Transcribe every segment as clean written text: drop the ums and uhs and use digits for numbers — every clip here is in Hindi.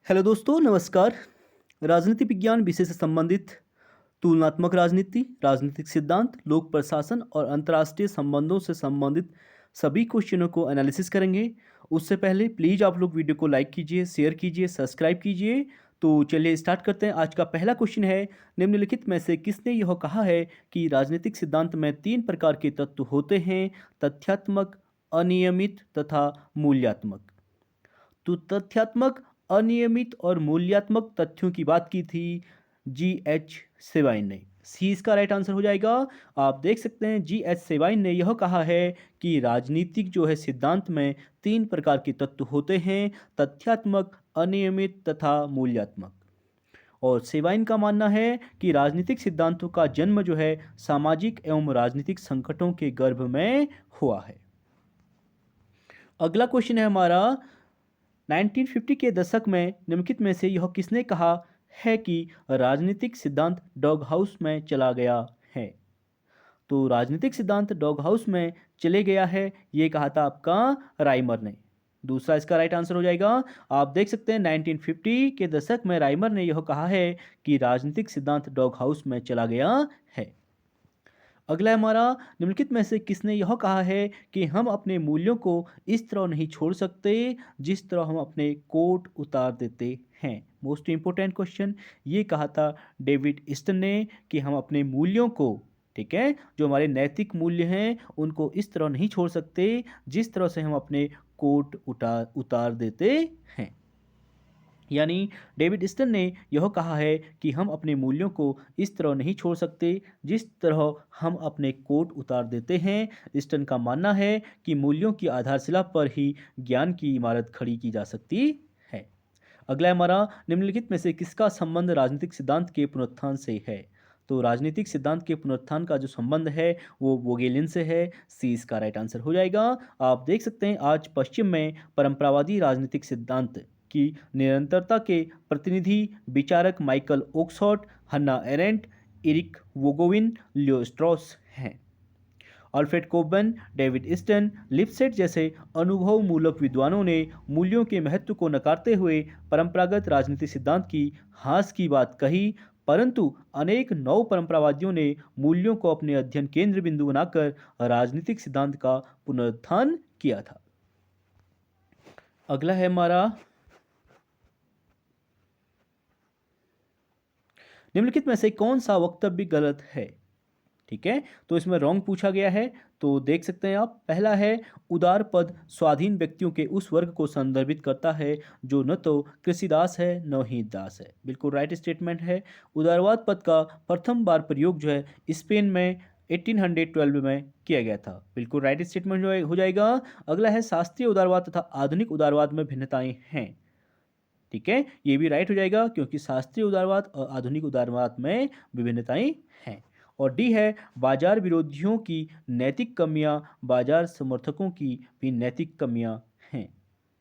हेलो दोस्तों, नमस्कार। राजनीति विज्ञान विषय से संबंधित तुलनात्मक राजनीति, राजनीतिक सिद्धांत, लोक प्रशासन और अंतर्राष्ट्रीय संबंधों से संबंधित सभी क्वेश्चनों को एनालिसिस करेंगे। उससे पहले प्लीज़ आप लोग वीडियो को लाइक कीजिए, शेयर कीजिए, सब्सक्राइब कीजिए। तो चलिए स्टार्ट करते हैं। आज का पहला क्वेश्चन है, निम्नलिखित में से किसने यह कहा है कि राजनीतिक सिद्धांत में 3 प्रकार के तत्व होते हैं, तथ्यात्मक, अनियमित तथा मूल्यात्मक। तो तथ्यात्मक, अनियमित और मूल्यात्मक तथ्यों की बात की थी जी.एच. सेवाइन ने। सी इसका राइट आंसर हो जाएगा। आप देख सकते हैं जी.एच. सेवाइन ने यह कहा है कि राजनीतिक जो है सिद्धांत में 3 प्रकार के तत्व होते हैं, तथ्यात्मक, अनियमित तथा मूल्यात्मक। और सेवाइन का मानना है कि राजनीतिक सिद्धांतों का जन्म जो है सामाजिक एवं राजनीतिक संकटों के गर्भ में हुआ है। अगला क्वेश्चन है हमारा, 1950 के दशक में निम्नलिखित में से यह किसने कहा है कि राजनीतिक सिद्धांत डॉग हाउस में चला गया है। तो राजनीतिक सिद्धांत डॉग हाउस में चले गया है, ये कहा था आपका राइमर ने। दूसरा इसका राइट आंसर हो जाएगा। आप देख सकते हैं 1950 के दशक में राइमर ने यह कहा है कि राजनीतिक सिद्धांत डॉग हाउस में चला गया है। अगला है हमारा, निम्नलिखित में से किसने यह कहा है कि हम अपने मूल्यों को इस तरह नहीं छोड़ सकते जिस तरह हम अपने कोट उतार देते हैं। मोस्ट इंपोर्टेंट क्वेश्चन, ये कहा था डेविड ईस्टन ने कि हम अपने मूल्यों को, ठीक है, जो हमारे नैतिक मूल्य हैं उनको इस तरह नहीं छोड़ सकते जिस तरह से हम अपने कोट उतार देते हैं। यानी डेविड ईस्टन ने यह कहा है कि हम अपने मूल्यों को इस तरह नहीं छोड़ सकते जिस तरह हम अपने कोट उतार देते हैं। ईस्टन का मानना है कि मूल्यों की आधारशिला पर ही ज्ञान की इमारत खड़ी की जा सकती है। अगला हमारा, निम्नलिखित में से किसका संबंध राजनीतिक सिद्धांत के पुनरुत्थान से है। तो राजनीतिक सिद्धांत के पुनरुत्थान का जो संबंध है वो वोगेलिन से है। सी इसका राइट आंसर हो जाएगा। आप देख सकते हैं आज पश्चिम में परंपरावादी राजनीतिक सिद्धांत की निरंतरता के प्रतिनिधि विचारक Michael Oxford, Hannah Arendt, Eric वोगोविन, लियो स्ट्रॉस हैं। Alfred Cobban, David Easton, Lipset जैसे अनुभवमूलक विद्वानों ने मूल्यों के महत्व को नकारते हुए परंपरागत राजनीतिक सिद्धांत की हास की बात कही, परंतु अनेक नव परंपरावादियों ने मूल्यों को अपने अध्ययन केंद्र बिंदु बनाकर राजनीतिक सिद्धांत का पुनरुत्थान किया था। अगला है हमारा, निम्नलिखित में से कौन सा वक्तव्य गलत है। ठीक है, तो इसमें रॉन्ग पूछा गया है। तो देख सकते हैं आप, पहला है, उदार पद स्वाधीन व्यक्तियों के उस वर्ग को संदर्भित करता है जो न तो कृषिदास है न ही दास है। बिल्कुल राइट स्टेटमेंट है। उदारवाद पद का प्रथम बार प्रयोग जो है स्पेन में 1812 में किया गया था। बिल्कुल राइट स्टेटमेंट हो जाएगा। अगला है, शास्त्रीय उदारवाद तथा आधुनिक उदारवाद में भिन्नताएं हैं। ठीक है, ये भी राइट हो जाएगा क्योंकि शास्त्रीय उदारवाद और आधुनिक उदारवाद में विभिन्नताएं हैं। और डी है, बाजार विरोधियों की नैतिक कमियां बाजार समर्थकों की भी नैतिक कमियां हैं।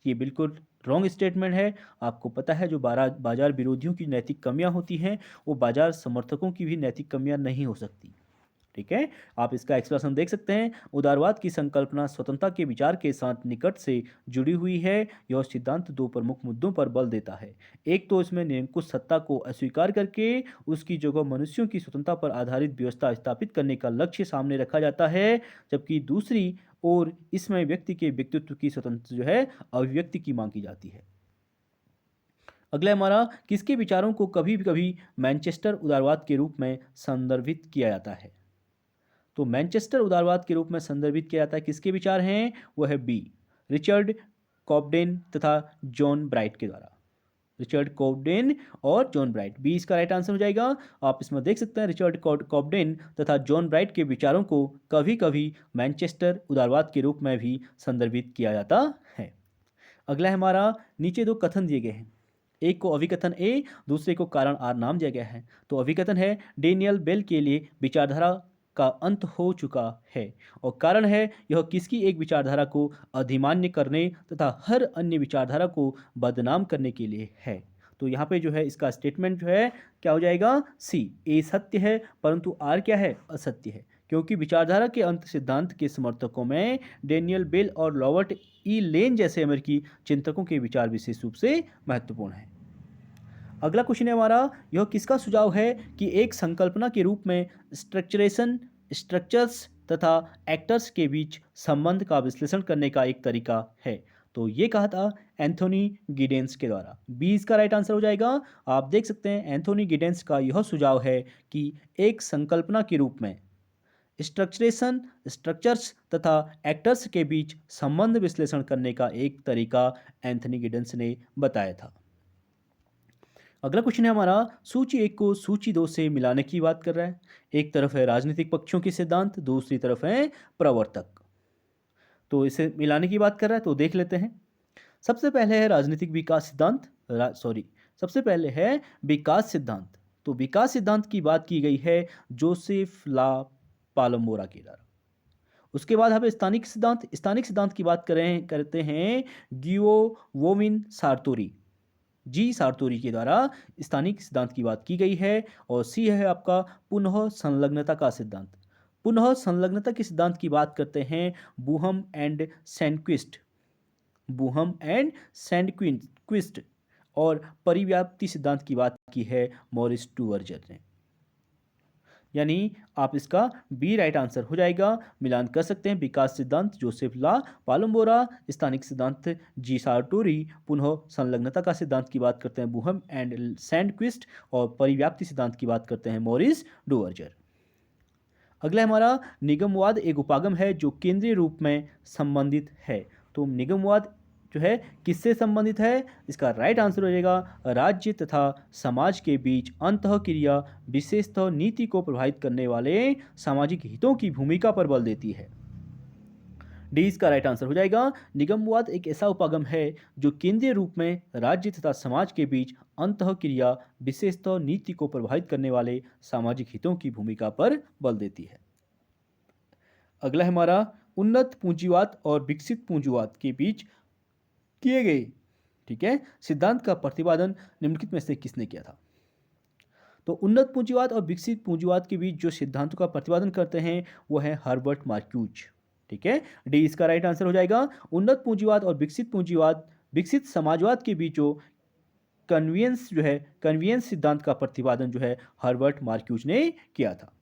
ये बिल्कुल रॉन्ग स्टेटमेंट है। आपको पता है जो बाजार विरोधियों की नैतिक कमियां होती हैं वो बाजार समर्थकों की भी नैतिक कमियां नहीं हो सकती। ठीक है, आप इसका एक्सप्लेनेशन देख सकते हैं। उदारवाद की संकल्पना स्वतंत्रता के विचार के साथ निकट से जुड़ी हुई है। यह सिद्धांत 2 प्रमुख मुद्दों पर बल देता है। एक तो इसमें निरंकुश सत्ता को अस्वीकार करके उसकी जगह मनुष्यों की स्वतंत्रता पर आधारित व्यवस्था स्थापित करने का लक्ष्य सामने रखा जाता है, जबकि दूसरी ओर इसमें व्यक्ति के व्यक्तित्व की स्वतंत्रता जो है अभिव्यक्ति की मांग की जाती है। अगला हमारा, किसके विचारों को कभी कभी मैनचेस्टर उदारवाद के रूप में संदर्भित किया जाता है। तो मैनचेस्टर उदारवाद के रूप में संदर्भित किया जाता है, किसके विचार हैं, वह है बी, रिचर्ड कॉब्डेन तथा जॉन ब्राइट के द्वारा। रिचर्ड कॉब्डेन और जॉन ब्राइट, बी इसका राइट आंसर हो जाएगा। आप इसमें देख सकते हैं रिचर्ड कॉब्डेन तथा जॉन ब्राइट के विचारों को कभी कभी मैनचेस्टर उदारवाद के रूप में भी संदर्भित किया जाता है। अगला है हमारा, नीचे 2 कथन दिए गए हैं, एक को अभिकथन ए, दूसरे को कारण आर नाम दिया गया है। तो अभिकथन है, डेनियल बेल के लिए विचारधारा का अंत हो चुका है, और कारण है यह किसकी एक विचारधारा को अधिमान्य करने तथा हर अन्य विचारधारा को बदनाम करने के लिए है। तो यहाँ पे जो है इसका स्टेटमेंट जो है क्या हो जाएगा, सी, ए सत्य है परंतु आर क्या है, असत्य है, क्योंकि विचारधारा के अंत सिद्धांत के समर्थकों में डेनियल बेल और रॉबर्ट ई लेन जैसे अमेरिकी चिंतकों के विचार विशेष रूप से महत्वपूर्ण हैं। अगला क्वेश्चन है हमारा, यह किसका सुझाव है कि एक संकल्पना के रूप में स्ट्रक्चरेशन, स्ट्रक्चर्स तथा एक्टर्स के बीच संबंध का विश्लेषण करने का एक तरीका है? तो ये कहा था एंथोनी गिडेंस के द्वारा। बी इसका राइट आंसर हो जाएगा। आप देख सकते हैं एंथोनी गिडेंस का यह सुझाव है कि एक संकल्पना के रूप में स्ट्रक्चरेशन, स्ट्रक्चर्स तथा एक्टर्स के बीच संबंध विश्लेषण करने का एक तरीका एंथोनी गिडेंस ने बताया था। अगला क्वेश्चन है हमारा, सूची 1 को सूची 2 से मिलाने की बात कर रहा है। एक तरफ है राजनीतिक पक्षों के सिद्धांत, दूसरी तरफ है प्रवर्तक। तो इसे मिलाने की बात कर रहा है, तो देख लेते हैं। सबसे पहले है राजनीतिक विकास सिद्धांत, सबसे पहले है विकास सिद्धांत। तो विकास सिद्धांत की बात की गई है जोसेफ ला पालमोरा के द्वारा। उसके बाद हमें स्थानिक सिद्धांत की बात करते हैं गियो वोमिन सार्तोरी, जी सार्तोरी के द्वारा स्थानिक सिद्धांत की बात की गई है। और सी है आपका पुनः संलग्नता का सिद्धांत। पुनः संलग्नता के सिद्धांत की बात करते हैं बुहम एंड सैंडक्विस्ट, बुहम एंड सैंडक्विस्ट। और परिव्याप्ति सिद्धांत की बात की है मॉरिस डुवर्जर ने। यानी आप इसका बी राइट आंसर हो जाएगा। मिलान कर सकते हैं विकास सिद्धांत जोसेफ ला पालमोरा, स्थानिक सिद्धांत जी सार्टोरी, पुनः संलग्नता का सिद्धांत की बात करते हैं बुहम एंड सैंडक्विस्ट, और परिव्याप्ति सिद्धांत की बात करते हैं मॉरिस डुवर्जर। अगला हमारा निगमवाद एक उपागम है जो केंद्रीय रूप में संबंधित है। तो निगमवाद जो है किससे संबंधित है? इसका राइट आंसर हो जाएगा राज्य तथा समाज के बीच अंतःक्रिया, विशेषतः नीति को प्रभावित करने वाले सामाजिक हितों की भूमिका पर बल देती है। डी इसका राइट आंसर हो जाएगा। निगमवाद एक ऐसा उपागम है जो केंद्रीय रूप में राज्य तथा समाज के बीच अंतःक्रिया, विशेषतः नीति को प्रभावित करने वाले सामाजिक हितों की भूमिका पर बल देती है। अगला है हमारा, उन्नत पूंजीवाद और विकसित पूंजीवाद के बीच किए गए, ठीक है, सिद्धांत का प्रतिपादन निम्नलिखित में से किसने किया था? तो उन्नत पूंजीवाद और विकसित पूंजीवाद के बीच जो सिद्धांतों का प्रतिपादन करते हैं वो है हर्बर्ट मार्क्यूज, ठीक है। डी इसका राइट आंसर हो जाएगा। उन्नत पूंजीवाद और विकसित पूंजीवाद, विकसित समाजवाद के बीच जो कन्वीनियंस सिद्धांत का प्रतिपादन जो है हर्बर्ट मार्क्यूज ने किया था।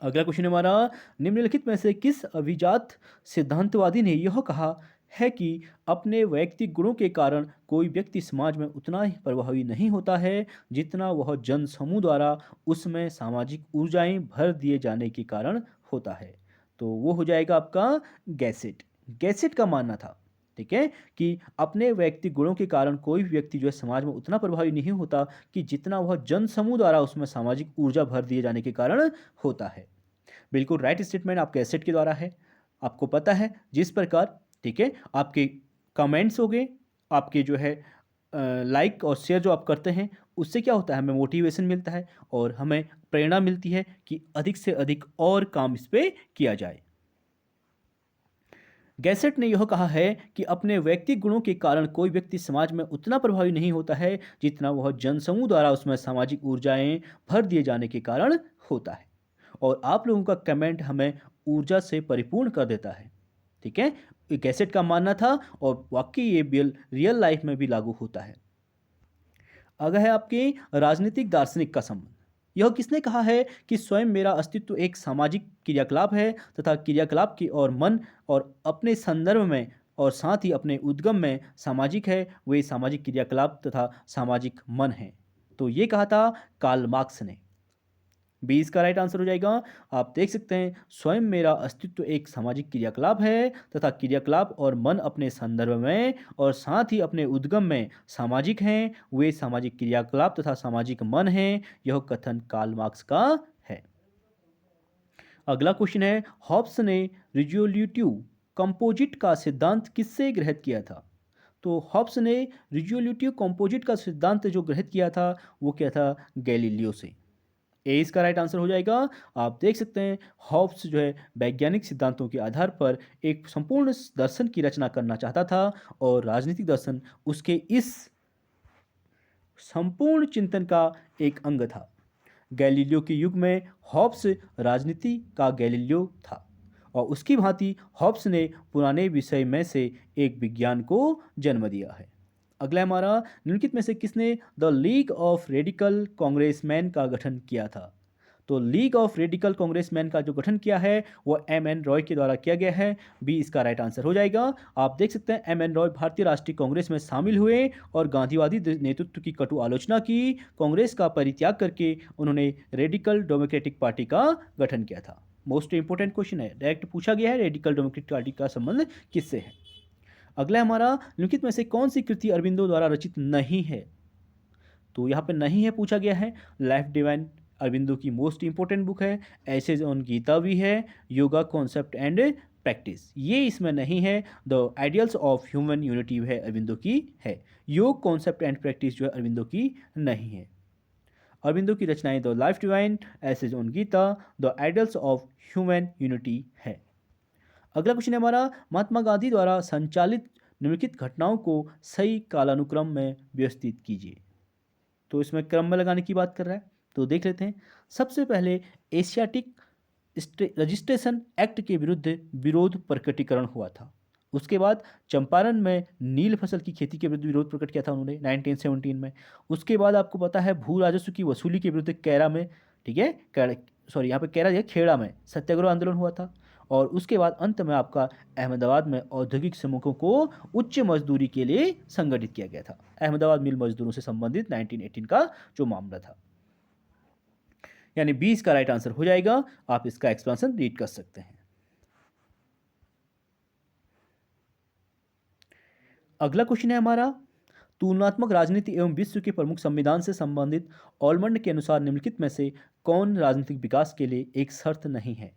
अगला क्वेश्चन हमारा, निम्नलिखित में से किस अभिजात सिद्धांतवादी ने यह कहा है कि अपने वैयक्तिक गुणों के कारण कोई व्यक्ति समाज में उतना ही प्रभावी नहीं होता है जितना वह जन समूह द्वारा उसमें सामाजिक ऊर्जाएं भर दिए जाने के कारण होता है? तो वो हो जाएगा आपका गैसेट। गैसेट का मानना था, ठीक है, कि अपने वैयक्तिक गुणों के कारण कोई भी व्यक्ति जो है समाज में उतना प्रभावी नहीं होता कि जितना वह जन समूह द्वारा उसमें सामाजिक ऊर्जा भर दिए जाने के कारण होता है। बिल्कुल राइट स्टेटमेंट आपके एसेट के द्वारा है। आपको पता है जिस प्रकार, ठीक है, आपके कमेंट्स हो गए, आपके जो है लाइक और शेयर जो आप करते हैं उससे क्या होता है, हमें मोटिवेशन मिलता है और हमें प्रेरणा मिलती है कि अधिक से अधिक और काम इस पे किया जाए। गैसेट ने यह कहा है कि अपने व्यक्तिगत गुणों के कारण कोई व्यक्ति समाज में उतना प्रभावी नहीं होता है जितना वह जनसमूह द्वारा उसमें सामाजिक ऊर्जाएं भर दिए जाने के कारण होता है। और आप लोगों का कमेंट हमें ऊर्जा से परिपूर्ण कर देता है, ठीक है। गैसेट का मानना था और वाकई ये रियल लाइफ में भी लागू होता है। अगर है आपके राजनीतिक दार्शनिक का संबंध, यह किसने कहा है कि स्वयं मेरा अस्तित्व एक सामाजिक क्रियाकलाप है तथा क्रियाकलाप की और मन और अपने संदर्भ में और साथ ही अपने उद्गम में सामाजिक है, वे सामाजिक क्रियाकलाप तथा सामाजिक मन है। तो ये कहा था कार्ल मार्क्स ने। बी इसका राइट आंसर हो जाएगा। आप देख सकते हैं स्वयं मेरा अस्तित्व एक सामाजिक क्रियाकलाप है तथा क्रियाकलाप और मन अपने संदर्भ में और साथ ही अपने उद्गम में सामाजिक हैं, वे सामाजिक क्रियाकलाप तथा सामाजिक मन हैं। यह कथन कार्ल मार्क्स का है। अगला क्वेश्चन है, हॉब्स ने रिजोल्यूटिव कंपोजिट का सिद्धांत किससे ग्रहित किया था? तो हॉब्स ने रिजोल्यूटिव कंपोजिट का सिद्धांत जो ग्रहित किया था वो क्या था? गैलीलियो से। ए इसका राइट आंसर हो जाएगा। आप देख सकते हैं हॉब्स जो है वैज्ञानिक सिद्धांतों के आधार पर एक संपूर्ण दर्शन की रचना करना चाहता था और राजनीतिक दर्शन उसके इस संपूर्ण चिंतन का एक अंग था। गैलीलियो के युग में हॉब्स राजनीति का गैलीलियो था और उसकी भांति हॉब्स ने पुराने विषय में से एक विज्ञान को जन्म दिया है। अगला है हमारा, निम्नलिखित में से किसने the league of radical congressman का गठन किया था? तो लीग ऑफ रेडिकल कांग्रेसमैन का जो गठन किया है वो एम.एन. रॉय के द्वारा किया गया है। बी इसका राइट आंसर हो जाएगा। आप देख सकते हैं एम.एन. रॉय भारतीय राष्ट्रीय कांग्रेस में शामिल हुए और गांधीवादी नेतृत्व की कटु आलोचना की। कांग्रेस का परित्याग करके उन्होंने रेडिकल डेमोक्रेटिक पार्टी का गठन किया था। मोस्ट इंपोर्टेंट क्वेश्चन है, डायरेक्ट पूछा गया है, रेडिकल डेमोक्रेटिक पार्टी का संबंध किससे है? अगला हमारा, निम्नलिखित में से कौन सी कृति अरविंदो द्वारा रचित नहीं है? तो यहाँ पे नहीं है पूछा गया है। लाइफ डिवाइन अरविंदो की मोस्ट इंपोर्टेंट बुक है। एसेज ऑन गीता भी है। योगा कॉन्सेप्ट एंड प्रैक्टिस ये इसमें नहीं है। The ideals of human unity है अरविंदो की है। योग कॉन्सेप्ट एंड प्रैक्टिस जो है अरविंदो की नहीं है। अरविंदो की रचनाएं the life divine, essays on Gita, the ideals of human unity है। अगला क्वेश्चन है हमारा, महात्मा गांधी द्वारा संचालित निम्नलिखित घटनाओं को सही कालानुक्रम में व्यवस्थित कीजिए। तो इसमें क्रम में लगाने की बात कर रहा है, तो देख लेते हैं। सबसे पहले एशियाटिक रजिस्ट्रेशन एक्ट के विरुद्ध विरोध प्रकटीकरण हुआ था। उसके बाद चंपारण में नील फसल की खेती के विरुद्ध विरोध प्रकट किया था उन्होंने 1917 में। उसके बाद आपको पता है भू राजस्व की वसूली के विरुद्ध कैरा में, ठीक है, सॉरी यहाँ पे कैरा है, खेड़ा में सत्याग्रह आंदोलन हुआ था। और उसके बाद अंत में आपका अहमदाबाद में औद्योगिक श्रमिकों को उच्च मजदूरी के लिए संगठित किया गया था। अहमदाबाद मिल मजदूरों से संबंधित 1918 का जो मामला था, यानी 20 का राइट आंसर हो जाएगा। आप इसका एक्सप्लेनेशन रीड कर सकते हैं। अगला क्वेश्चन है हमारा, तुलनात्मक राजनीति एवं विश्व के प्रमुख संविधान से संबंधित ऑलमंड के अनुसार निम्नलिखित में से कौन राजनीतिक विकास के लिए एक शर्त नहीं है?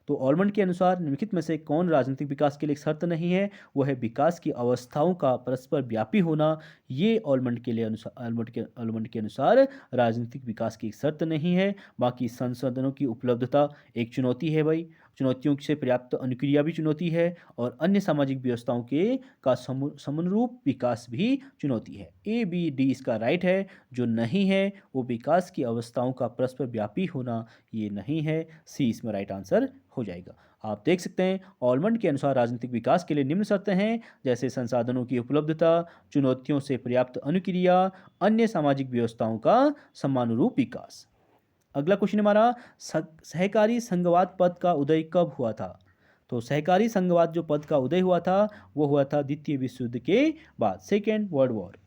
तो ऑलमंड के अनुसार निम्नलिखित में से कौन राजनीतिक विकास के लिए एक शर्त नहीं है? वह है विकास की अवस्थाओं का परस्पर व्यापी होना। ये ऑलमंड के अनुसार राजनीतिक विकास की एक शर्त नहीं है। बाकी संसाधनों की उपलब्धता एक चुनौती है भाई, चुनौतियों से पर्याप्त अनुक्रिया भी चुनौती है, और अन्य सामाजिक व्यवस्थाओं के का समनुरूप विकास भी चुनौती है। ए बी डी इसका राइट है। जो नहीं है वो विकास की अवस्थाओं का परस्पर व्यापी होना, ये नहीं है। सी इसमें राइट आंसर हो जाएगा। आप देख सकते हैं ऑलमंड के अनुसार राजनीतिक विकास के लिए निम्न शर्तें हैं, जैसे संसाधनों की उपलब्धता, चुनौतियों से पर्याप्त अनुक्रिया, अन्य सामाजिक व्यवस्थाओं का समानुरूप विकास। अगला क्वेश्चन हमारा, सहकारी संघवाद पद का उदय कब हुआ था? तो सहकारी संघवाद जो पद का उदय हुआ था वो हुआ था द्वितीय विश्व युद्ध के बाद, second world war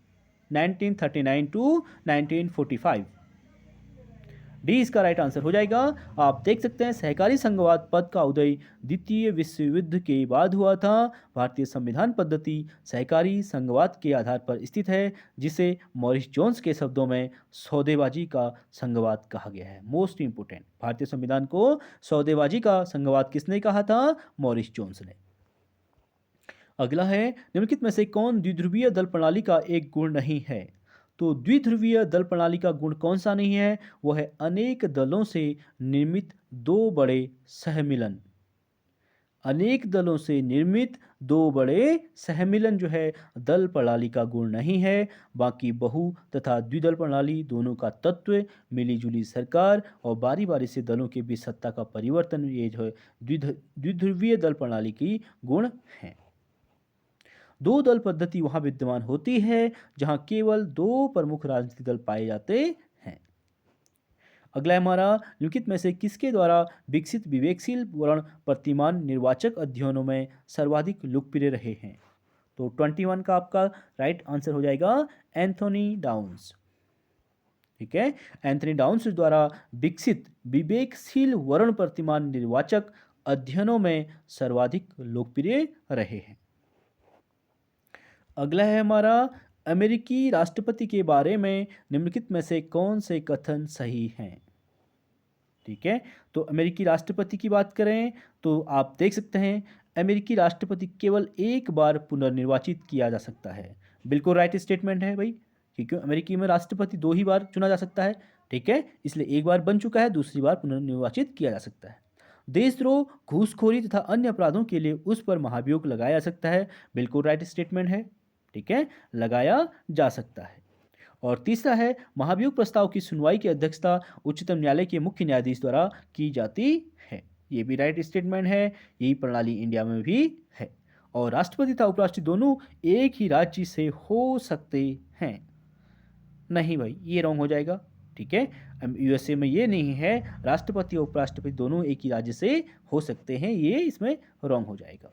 1939 to 1945। D इसका राइट आंसर हो जाएगा। आप देख सकते हैं सहकारी संघवाद पद का उदय द्वितीय विश्व युद्ध के बाद हुआ था। भारतीय संविधान पद्धति सहकारी संघवाद के आधार पर स्थित है, जिसे मॉरिस जोन्स के शब्दों में सौदेबाजी का संघवाद कहा गया है। मोस्ट इंपोर्टेंट, भारतीय संविधान को सौदेबाजी का संघवाद किसने कहा था? मॉरिस जोन्स ने। अगला है, निम्नलिखित में से कौन द्विध्रुवीय दल प्रणाली का एक गुण नहीं है? तो द्विध्रुवीय दल प्रणाली का गुण कौन सा नहीं है? वह है अनेक दलों से निर्मित दो बड़े सहमिलन। अनेक दलों से निर्मित दो बड़े सहमिलन जो है दल प्रणाली का गुण नहीं है। बाकी बहु तथा द्विदल प्रणाली दोनों का तत्व, मिलीजुली सरकार और बारी बारी से दलों के बीच सत्ता का परिवर्तन, ये जो है द्विध्रुवीय दल प्रणाली की गुण हैं। दो दल पद्धति वहां विद्यमान होती है जहां केवल दो प्रमुख राजनीतिक दल पाए जाते हैं। अगला है हमारा, निम्नलिखित में से किसके द्वारा विकसित विवेकशील वर्ण प्रतिमान निर्वाचक अध्ययनों में सर्वाधिक लोकप्रिय रहे हैं? तो 21 का आपका राइट आंसर हो जाएगा एंथोनी डाउन्स। ठीक है, एंथोनी डाउन्स द्वारा विकसित विवेकशील वर्ण प्रतिमान निर्वाचक अध्ययनों में सर्वाधिक लोकप्रिय रहे हैं। अगला है हमारा, अमेरिकी राष्ट्रपति के बारे में निम्नलिखित में से कौन से कथन सही हैं? ठीक है, तो अमेरिकी राष्ट्रपति की बात करें तो आप देख सकते हैं अमेरिकी राष्ट्रपति केवल एक बार पुनर्निर्वाचित किया जा सकता है। बिल्कुल राइट स्टेटमेंट है भाई, क्योंकि अमेरिकी में राष्ट्रपति दो ही बार चुना जा सकता है। ठीक है, इसलिए एक बार बन चुका है, दूसरी बार पुनर्निर्वाचित किया जा सकता है। देशद्रोह, घूसखोरी तथा अन्य अपराधों के लिए उस पर महाभियोग लगाया जा सकता है। बिल्कुल राइट स्टेटमेंट है। ठीक है, लगाया जा सकता है। और तीसरा है, महाभियोग प्रस्ताव की सुनवाई की अध्यक्षता उच्चतम न्यायालय के मुख्य न्यायाधीश द्वारा की जाती है। ये भी राइट स्टेटमेंट है। यही प्रणाली इंडिया में भी है। और राष्ट्रपति तथा उपराष्ट्रपति दोनों एक ही राज्य से हो सकते हैं। नहीं भाई, ये रॉन्ग हो जाएगा। ठीक है, यूएसए में ये नहीं है, राष्ट्रपति और उपराष्ट्रपति दोनों एक ही राज्य से हो सकते हैं, ये इसमें रॉन्ग हो जाएगा।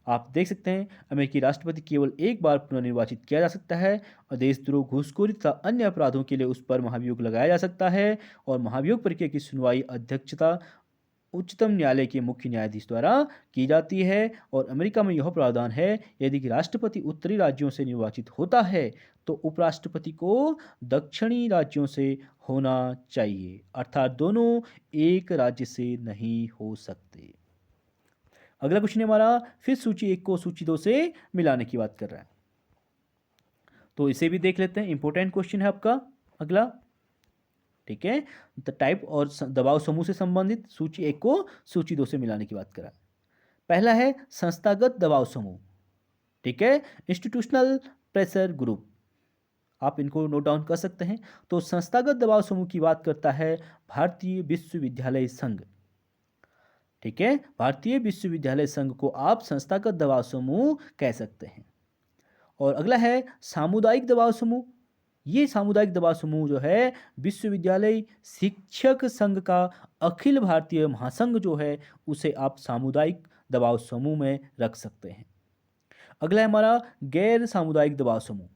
आप देख सकते हैं अमेरिकी राष्ट्रपति केवल एक बार पुनर्निर्वाचित किया जा सकता है और देशद्रोह, घूसखोरी तथा अन्य अपराधों के लिए उस पर महाभियोग लगाया जा सकता है और महाभियोग प्रक्रिया की सुनवाई अध्यक्षता उच्चतम न्यायालय के मुख्य न्यायाधीश द्वारा की जाती है। और अमेरिका में यह प्रावधान है, यदि कि राष्ट्रपति उत्तरी राज्यों से निर्वाचित होता है तो उपराष्ट्रपति को दक्षिणी राज्यों से होना चाहिए, अर्थात दोनों एक राज्य से नहीं हो सकते। अगला क्वेश्चन है हमारा, फिर सूची 1 को सूची 2 से मिलाने की बात कर रहा है, तो इसे भी देख लेते हैं। इंपॉर्टेंट क्वेश्चन है आपका अगला। ठीक है, द टाइप और दबाव समूह से संबंधित सूची 1 को सूची 2 से मिलाने की बात करा। पहला है संस्थागत दबाव समूह। ठीक है, इंस्टीट्यूशनल प्रेशर ग्रुप, आप इनको नोट डाउन कर सकते हैं। तो संस्थागत दबाव समूह की बात करता है भारतीय विश्वविद्यालय संघ। ठीक है, भारतीय विश्वविद्यालय संघ को आप संस्थागत दबाव समूह कह सकते हैं। और अगला है सामुदायिक दबाव समूह। ये सामुदायिक दबाव समूह जो है विश्वविद्यालय शिक्षक संघ का अखिल भारतीय महासंघ जो है उसे आप सामुदायिक दबाव समूह में रख सकते हैं। अगला है हमारा गैर सामुदायिक दबाव समूह,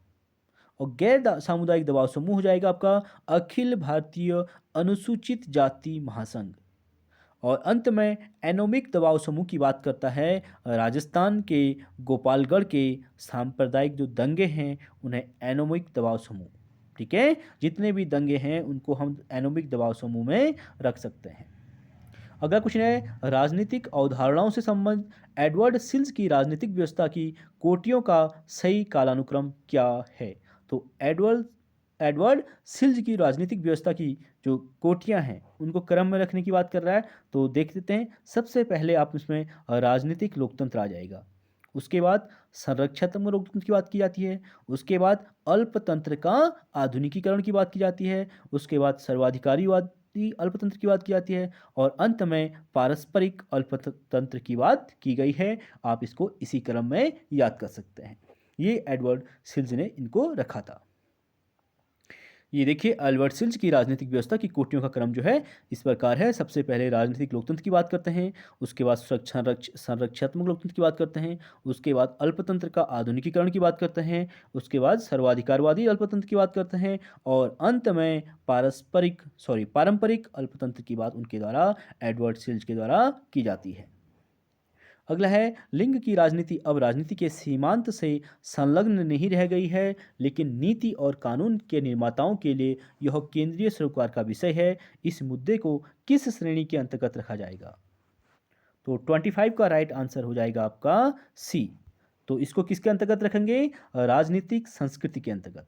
और सामुदायिक दबाव समूह हो जाएगा आपका अखिल भारतीय अनुसूचित जाति महासंघ। और अंत में एनोमिक दबाव समूह की बात करता है राजस्थान के गोपालगढ़ के सांप्रदायिक जो दंगे हैं उन्हें एनोमिक दबाव समूह। ठीक है, जितने भी दंगे हैं उनको हम एनोमिक दबाव समूह में रख सकते हैं। अगला क्वेश्चन है राजनीतिक अवधारणाओं से संबंध। एडवर्ड सिल्स की राजनीतिक व्यवस्था की कोटियों का सही कालानुक्रम क्या है? तो एडवर्ड सिल्ज की राजनीतिक व्यवस्था की जो कोटियां हैं उनको क्रम में रखने की बात कर रहा है। तो देख लेते हैं, सबसे पहले आप इसमें राजनीतिक लोकतंत्र आ जाएगा, उसके बाद संरक्षात्मक लोकतंत्र की बात की जाती है, उसके बाद अल्पतंत्र का आधुनिकीकरण की बात की जाती है, उसके बाद सर्वाधिकारीवादी अल्पतंत्र की बात की जाती है और अंत में पारस्परिक अल्पतंत्र की बात की गई है। आप इसको इसी क्रम में याद कर सकते हैं। ये एडवर्ड सिल्ज ने इनको रखा था। ये देखिए एडवर्ड सिल्ज की राजनीतिक व्यवस्था की कोटियों का क्रम जो है इस प्रकार है। सबसे पहले राजनीतिक लोकतंत्र की बात करते हैं, उसके बाद संरक्षात्मक लोकतंत्र की बात करते हैं, उसके बाद अल्पतंत्र का आधुनिकीकरण की बात करते हैं, उसके बाद सर्वाधिकारवादी अल्पतंत्र की बात करते हैं और अंत में पारंपरिक अल्पतंत्र की बात उनके द्वारा एडवर्ड सिल्ज के द्वारा की जाती है। अगला है लिंग की राजनीति अब राजनीति के सीमांत से संलग्न नहीं रह गई है, लेकिन नीति और कानून के निर्माताओं के लिए यह केंद्रीय सरोकार का विषय है। इस मुद्दे को किस श्रेणी के अंतर्गत रखा जाएगा? तो 25 का राइट आंसर हो जाएगा आपका सी। तो इसको किसके अंतर्गत रखेंगे? राजनीतिक संस्कृति के अंतर्गत।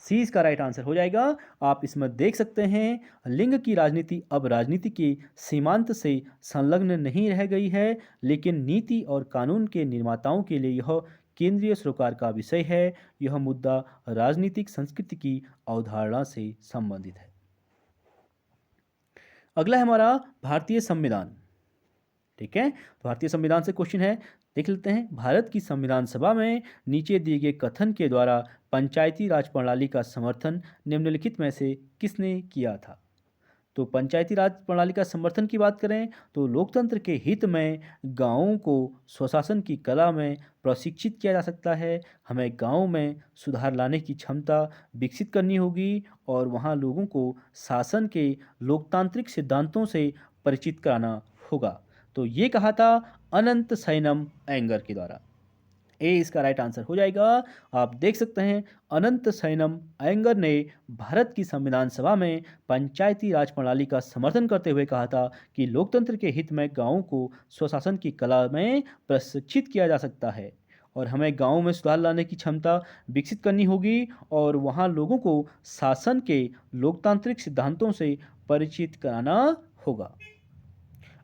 सी इसका राइट आंसर हो जाएगा। आप इसमें देख सकते हैं लिंग की राजनीति अब राजनीति के सीमांत से संलग्न नहीं रह गई है, लेकिन नीति और कानून के निर्माताओं के लिए यह केंद्रीय सरोकार का विषय है। यह मुद्दा राजनीतिक संस्कृति की अवधारणा से संबंधित है। अगला है हमारा भारतीय संविधान। ठीक है, तो भारतीय संविधान से क्वेश्चन है, देख लेते हैं। भारत की संविधान सभा में नीचे दिए गए कथन के द्वारा पंचायती राज प्रणाली का समर्थन निम्नलिखित में से किसने किया था? तो पंचायती राज प्रणाली का समर्थन की बात करें तो लोकतंत्र के हित में गांवों को स्वशासन की कला में प्रशिक्षित किया जा सकता है। हमें गांव में सुधार लाने की क्षमता विकसित करनी होगी और वहां लोगों को शासन के लोकतांत्रिक सिद्धांतों से परिचित कराना होगा। तो ये कहा था अनंत सैनम अयंगर के द्वारा। ए इसका राइट आंसर हो जाएगा। आप देख सकते हैं अनंत सैनम अयंगर ने भारत की संविधान सभा में पंचायती राज प्रणाली का समर्थन करते हुए कहा था कि लोकतंत्र के हित में गांवों को स्वशासन की कला में प्रशिक्षित किया जा सकता है और हमें गांवों में सुधार लाने की क्षमता विकसित करनी होगी और वहां लोगों को शासन के लोकतांत्रिक सिद्धांतों से परिचित कराना होगा।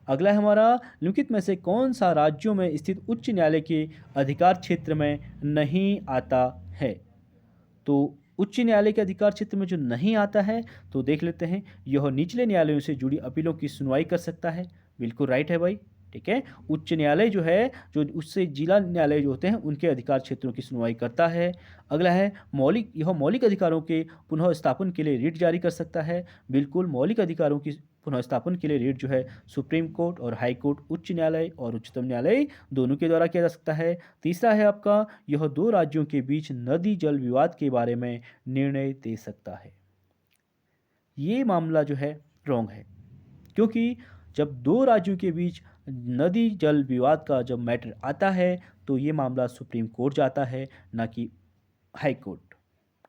अगला है हमारा निम्नलिखित में से कौन सा राज्यों में स्थित उच्च न्यायालय के अधिकार क्षेत्र में नहीं आता है? तो उच्च न्यायालय के अधिकार क्षेत्र में जो नहीं आता है तो देख लेते हैं, यह निचले न्यायालयों से जुड़ी अपीलों की सुनवाई कर सकता है। बिल्कुल राइट है भाई। ठीक है। उच्च न्यायालय जो है, जो उससे जिला न्यायालय जो होते हैं उनके अधिकार क्षेत्रों की सुनवाई करता है। अगला है यह मौलिक अधिकारों के पुनः स्थापन के लिए रिट जारी कर सकता है। बिल्कुल, मौलिक अधिकारों की पुनः स्थापन के लिए रिट जो है सुप्रीम कोर्ट और हाई कोर्ट, उच्च न्यायालय और उच्चतम न्यायालय दोनों के द्वारा किया जा सकता है। तीसरा है आपका, यह दो राज्यों के बीच नदी जल विवाद के बारे में निर्णय दे सकता है। ये मामला जो है रॉन्ग है, क्योंकि जब दो राज्यों के बीच नदी जल विवाद का जब मैटर आता है तो ये मामला सुप्रीम कोर्ट जाता है, ना कि हाई कोर्ट।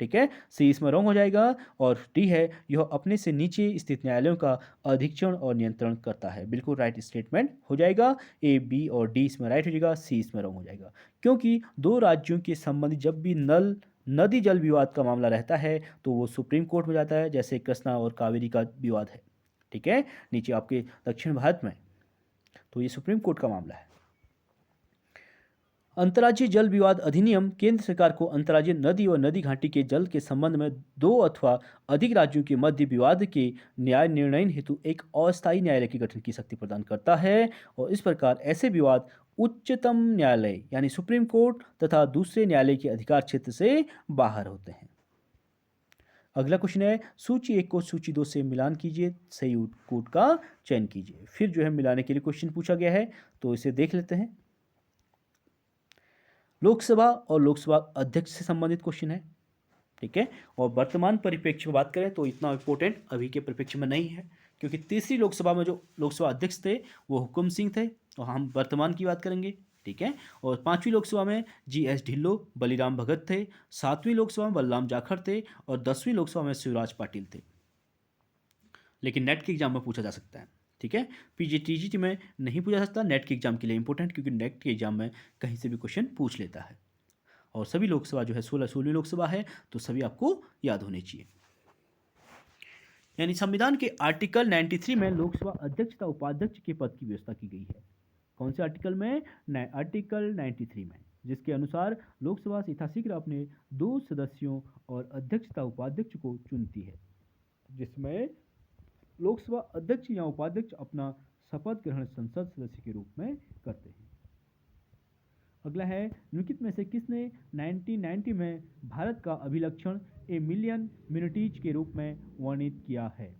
ठीक है, सी इसमें रॉन्ग हो जाएगा। और डी है, यह अपने से नीचे स्थित न्यायालयों का अधीक्षण और नियंत्रण करता है। बिल्कुल राइट स्टेटमेंट हो जाएगा। ए, बी और डी इसमें राइट हो जाएगा, सी इसमें रॉन्ग हो जाएगा। क्योंकि दो राज्यों के संबंधी जब भी नदी जल विवाद का मामला रहता है तो वो सुप्रीम कोर्ट में जाता है, जैसे कृष्णा और कावेरी का विवाद है। ठीक है, नीचे आपके दक्षिण भारत में, तो ये सुप्रीम कोर्ट का मामला है। अंतर्राज्यीय जल विवाद अधिनियम केंद्र सरकार को अंतर्राज्यीय नदी और नदी घाटी के जल के संबंध में दो अथवा अधिक राज्यों के मध्य विवाद के न्याय निर्णय हेतु एक अस्थायी न्यायालय के गठन की शक्ति प्रदान करता है। और इस प्रकार ऐसे विवाद उच्चतम न्यायालय यानी सुप्रीम कोर्ट तथा दूसरे न्यायालय के अधिकार क्षेत्र से बाहर होते हैं। अगला क्वेश्चन है, सूची 1 को सूची 2 से मिलान कीजिए, सही कोड का चयन कीजिए। फिर जो है मिलाने के लिए क्वेश्चन पूछा गया है, तो इसे देख लेते हैं। लोकसभा और लोकसभा अध्यक्ष से संबंधित क्वेश्चन है। ठीक है, और वर्तमान परिप्रेक्ष्य में बात करें तो इतना इंपॉर्टेंट अभी के परिप्रेक्ष्य में नहीं है, क्योंकि तीसरी लोकसभा में जो लोकसभा अध्यक्ष थे वो हुकुम सिंह थे, और हम वर्तमान की बात करेंगे। ठीक है, और पांचवी लोकसभा में जी.एस. ढिल्लो, बलिराम भगत थे। सातवीं लोकसभा में बलराम जाखड़ थे, और 10वीं लोकसभा में शिवराज पाटिल थे। लेकिन नेट के एग्जाम में पूछा जा सकता है। ठीक है, पीजीटीजीटी में नहीं पूछा जा सकता, नेट के एग्जाम के लिए इंपॉर्टेंट, क्योंकि नेट के एग्जाम में कहीं से भी क्वेश्चन पूछ लेता है। और सभी लोकसभा जो है 16वीं लोकसभा है, तो सभी आपको याद होने चाहिए। यानी संविधान के आर्टिकल 93 में लोकसभा अध्यक्ष तथा उपाध्यक्ष के पद की व्यवस्था की गई है। कौन से आर्टिकल में? आर्टिकल 93 में, जिसके अनुसार लोकसभा यथाशीघ्र अपने 2 सदस्यों और अध्यक्ष तथा उपाध्यक्ष को चुनती है, जिसमें लोकसभा अध्यक्ष या उपाध्यक्ष अपना शपथ ग्रहण संसद सदस्य के रूप में करते हैं। अगला है, निम्नलिखित में से किसने 1990 में भारत का अभिलक्षण ए मिलियन मिनटीज के रूप में वर्णित किया है?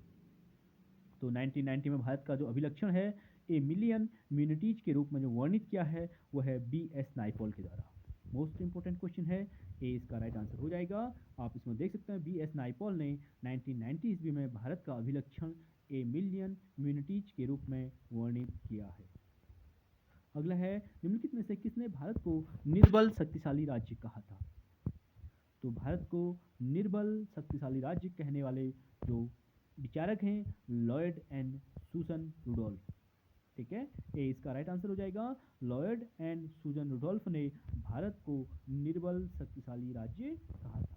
तो 1990 में भारत का जो अभिलक्षण है ए मिलियन मिनटीज के रूप में जो वर्णित किया है वह है बी.एस. नायपॉल के द्वारा। मोस्ट इंपोर्टेंट क्वेश्चन है, ए इसका राइट आंसर हो जाएगा। आप इसमें देख सकते हैं बी.एस. नायपॉल ने 1990 ईस्वी में भारत का अभिलक्षण ए मिलियन मिनटीज के रूप में वर्णित किया है। अगला है, निम्नलिखित में से किसने भारत को निर्बल शक्तिशाली राज्य कहा था? तो भारत को निर्बल शक्तिशाली राज्य कहने वाले जो विचारक हैं लॉयड एंड सुसन रुडोल्फ। ठीक है, ए इसका राइट आंसर हो जाएगा। लॉयड एंड सुसन रुडोल्फ ने भारत को निर्बल शक्तिशाली राज्य कहा था।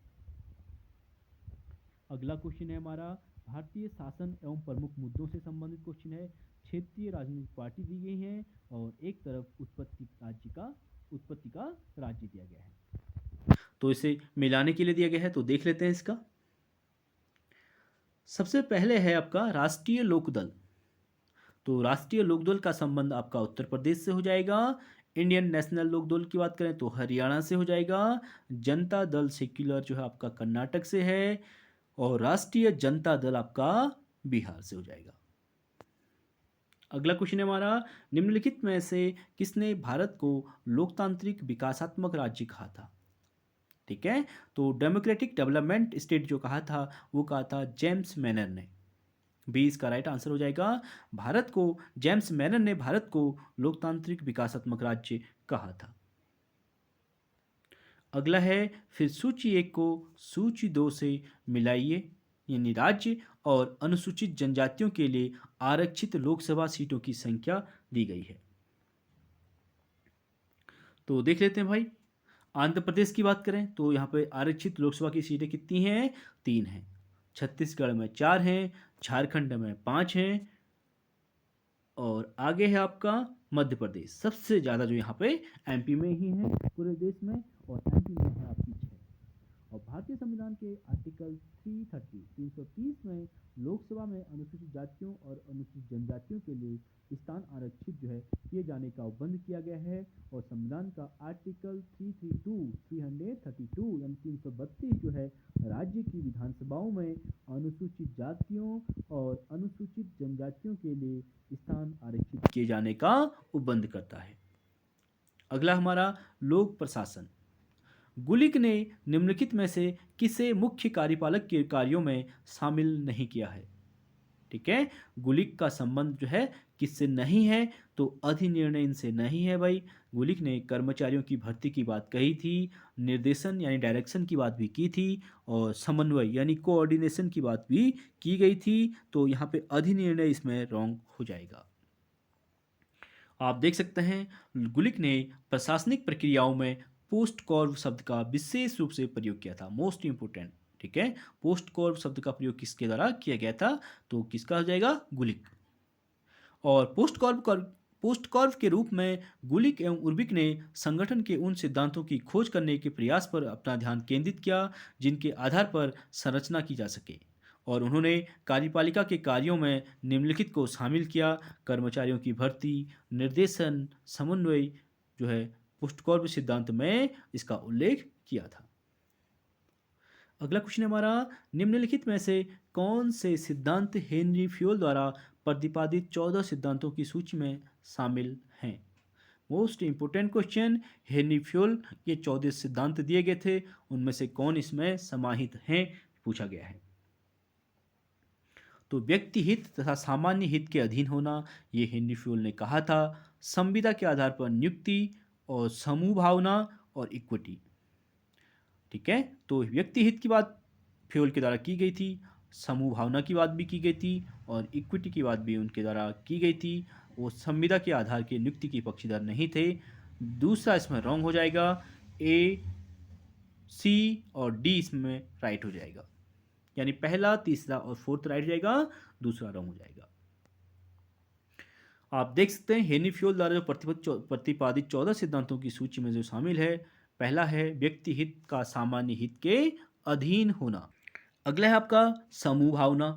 अगला क्वेश्चन है हमारा, भारतीय शासन एवं प्रमुख मुद्दों से संबंधित क्वेश्चन है। क्षेत्रीय राजनीतिक पार्टी दी गई है और एक तरफ उत्पत्ति का राज्य दिया गया है, तो इसे मिलाने के लिए दिया गया है, तो देख लेते हैं इसका। सबसे पहले है आपका राष्ट्रीय लोकदल। तो राष्ट्रीय लोकदल का संबंध आपका उत्तर प्रदेश से हो जाएगा। इंडियन नेशनल लोकदल की बात करें तो हरियाणा से हो जाएगा। जनता दल सेक्युलर जो है आपका कर्नाटक से है, और राष्ट्रीय जनता दल आपका बिहार से हो जाएगा। अगला क्वेश्चन है हमारा, निम्नलिखित में से किसने भारत को लोकतांत्रिक विकासात्मक राज्य कहा था? ठीक है, तो डेमोक्रेटिक डेवलपमेंट स्टेट जो कहा था वो कहा था जेम्स मैनर ने। बी इसका राइट आंसर हो जाएगा। जेम्स मैनर ने भारत को लोकतांत्रिक विकासात्मक राज्य कहा था। अगला है, फिर सूची 1 को सूची 2 से मिलाइए, यानी राज्य और अनुसूचित जनजातियों के लिए आरक्षित लोकसभा सीटों की संख्या दी गई है। तो देख लेते हैं भाई। आंध्र प्रदेश की बात करें तो यहाँ पे आरक्षित लोकसभा की सीटें कितनी हैं? 3 हैं। छत्तीसगढ़ में 4 हैं, झारखंड में 5 हैं, और आगे है आपका मध्य प्रदेश। सबसे ज़्यादा जो यहाँ पे एमपी में ही है पूरे देश में, और एमपी में है आपकी 6। और भारत भारतीय संविधान के आर्टिकल 330 में लोकसभा में अनुसूचित जातियों और अनुसूचित जनजातियों के लिए स्थान आरक्षित किए जाने का उपबंध किया गया है। और संविधान का आर्टिकल 332 यानी 332 राज्य की विधानसभाओं में अनुसूचित जातियों और अनुसूचित जनजातियों के लिए स्थान आरक्षित किए जाने का उपबंध करता है। अगला हमारा लोक प्रशासन। गुलिक ने निम्नलिखित में से किसे मुख्य कार्यपालक के कार्यों में शामिल नहीं किया है? ठीक है, गुलिक का संबंध किससे नहीं है? तो अधिनिर्णय इनसे नहीं है भाई। गुलिक ने कर्मचारियों की भर्ती की बात कही थी, निर्देशन यानी डायरेक्शन की बात भी की थी, और समन्वय यानी कोऑर्डिनेशन की बात भी की गई थी। तो यहाँ पे अधिनिर्णय इसमें रॉन्ग हो जाएगा। आप देख सकते हैं गुलिक ने प्रशासनिक प्रक्रियाओं में पोस्ट कॉर्व शब्द का विशेष रूप से प्रयोग किया था, मोस्ट इंपोर्टेंट। ठीक है, पोस्ट कॉर्व शब्द का प्रयोग किसके द्वारा किया गया था? तो किसका हो जाएगा? गुलिक। और पोस्ट कॉर्व के रूप में गुलिक एवं उर्बिक ने संगठन के उन सिद्धांतों की खोज करने के प्रयास पर अपना ध्यान केंद्रित किया जिनके आधार पर संरचना की जा सके, और उन्होंने कार्यपालिका के कार्यों में निम्नलिखित को शामिल किया: कर्मचारियों की भर्ती, निर्देशन, समन्वय पोस्ट कॉर्व सिद्धांत में इसका उल्लेख किया था। अगला क्वेश्चन हमारा, निम्नलिखित में से कौन से सिद्धांत हेनरी फ्योल द्वारा प्रतिपादित 14 सिद्धांतों की सूची में शामिल हैं? Most important question, Henry Fayol के 14 सिद्धांत दिए गए थे, उनमें से कौन इसमें समाहित हैं पूछा गया है। तो व्यक्ति हित तथा सामान्य हित के अधीन होना, ये हेनरी फ्योल ने कहा था। संविदा के आधार पर नियुक्ति और समूह भावना और इक्विटी। ठीक है, तो व्यक्ति हित की बात फ्योल के द्वारा की गई थी, समूह भावना की बात भी की गई थी, और इक्विटी की बात भी उनके द्वारा की गई थी। वो संविदा के आधार के नियुक्ति के पक्षधर नहीं थे। दूसरा इसमें रॉन्ग हो जाएगा, ए, सी और डी इसमें राइट हो जाएगा, यानी पहला, तीसरा और फोर्थ राइट हो जाएगा, दूसरा रॉन्ग हो जाएगा। आप देख सकते हैं हेनरी फ्योल द्वारा जो प्रतिपादित 14 सिद्धांतों की सूची में जो शामिल है, पहला है व्यक्ति हित का सामान्य हित के अधीन होना। अगला है आपका समूह भावना,